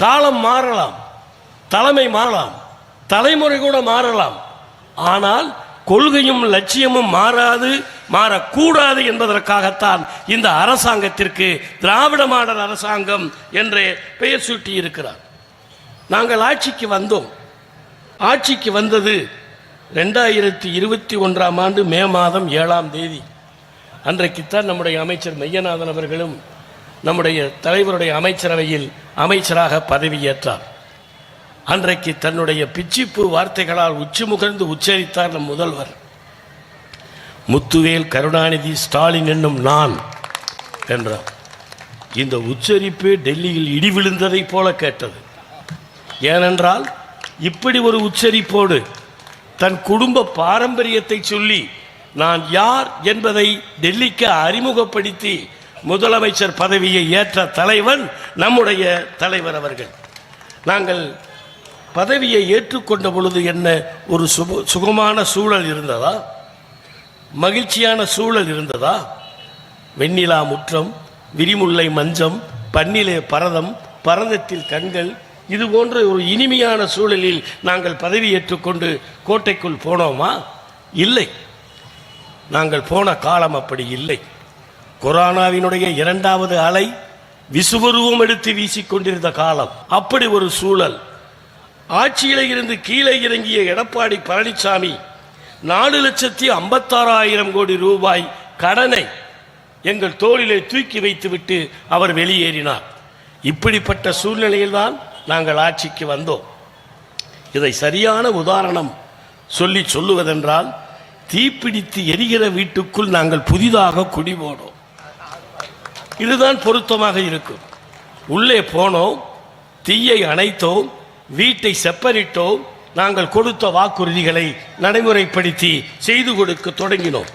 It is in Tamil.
காலம் மாறலாம், தலைமை மாறலாம், தலைமுறை கூட மாறலாம். ஆனால் கொள்கையும் லட்சியமும் மாறாது, மாறக்கூடாது என்பதற்காகத்தான் இந்த அரசாங்கத்திற்கு திராவிட மாடல் அரசாங்கம் என்று பெயர் சூட்டி இருக்கிறார். நாங்கள் ஆட்சிக்கு வந்தோம். ஆட்சிக்கு வந்தது 2021ஆம் ஆண்டு மே மாதம் 7ஆம் தேதி. அன்றைக்குத்தான் நம்முடைய அமைச்சர் மெய்யநாதன் அவர்களும் நம்முடைய தலைவருடைய அமைச்சரவையில் அமைச்சராக பதவியேற்றார். அன்றைக்கு தன்னுடைய பிச்சிப்பு வார்த்தைகளால் உச்சி முகர்ந்து உச்சரித்தார் நம் முதல்வர். முத்துவேல் கருணாநிதி ஸ்டாலின் என்னும் நான் என்றார். இந்த உச்சரிப்பு டெல்லியில் இடி விழுந்ததை போல கேட்டது. ஏனென்றால் இப்படி ஒரு உச்சரிப்போடு தன் குடும்ப பாரம்பரியத்தை சொல்லி நான் யார் என்பதை டெல்லிக்கு அறிமுகப்படுத்தி முதலமைச்சர் பதவியை ஏற்ற தலைவன் நம்முடைய தலைவர் அவர்கள். நாங்கள் பதவியை ஏற்றுக்கொண்ட பொழுது என்ன ஒரு சுகமான சூழல் இருந்ததா? மகிழ்ச்சியான சூழல் இருந்ததா? வெண்ணிலா முற்றம், விரிமுல்லை மஞ்சம், பன்னிலே பரதம், பரதத்தில் கண்கள், இது போன்ற ஒரு இனிமையான சூழலில் நாங்கள் பதவி ஏற்றுக்கொண்டு கோட்டைக்குள் போனோமா? இல்லை. நாங்கள் போன காலம் அப்படி இல்லை. கொரோனாவினுடைய 2வது அலை விசுவருவம் எடுத்து வீசிக்கொண்டிருந்த காலம். அப்படி ஒரு சூழல். ஆட்சியில இருந்து கீழே இறங்கிய எடப்பாடி பழனிசாமி 4,56,000 கோடி ரூபாய் கடனை எங்கள் தோளிலே தூக்கி வைத்துவிட்டு அவர் வெளியேறினார். இப்படிப்பட்ட சூழ்நிலையில்தான் நாங்கள் ஆட்சிக்கு வந்தோம். இதை சரியான உதாரணம் சொல்லுவதென்றால், தீப்பிடித்து எரிகிற வீட்டுக்குள் நாங்கள் புதிதாக குடி போனோம். இதுதான் பொருத்தமாக இருக்கும். உள்ளே போனோம், தீயை அணைத்தோம், வீட்டை செப்பரிட்டோம், நாங்கள் கொடுத்த வாக்குறுதிகளை நடைமுறைப்படுத்தி செய்து கொடுக்க தொடங்கினோம்.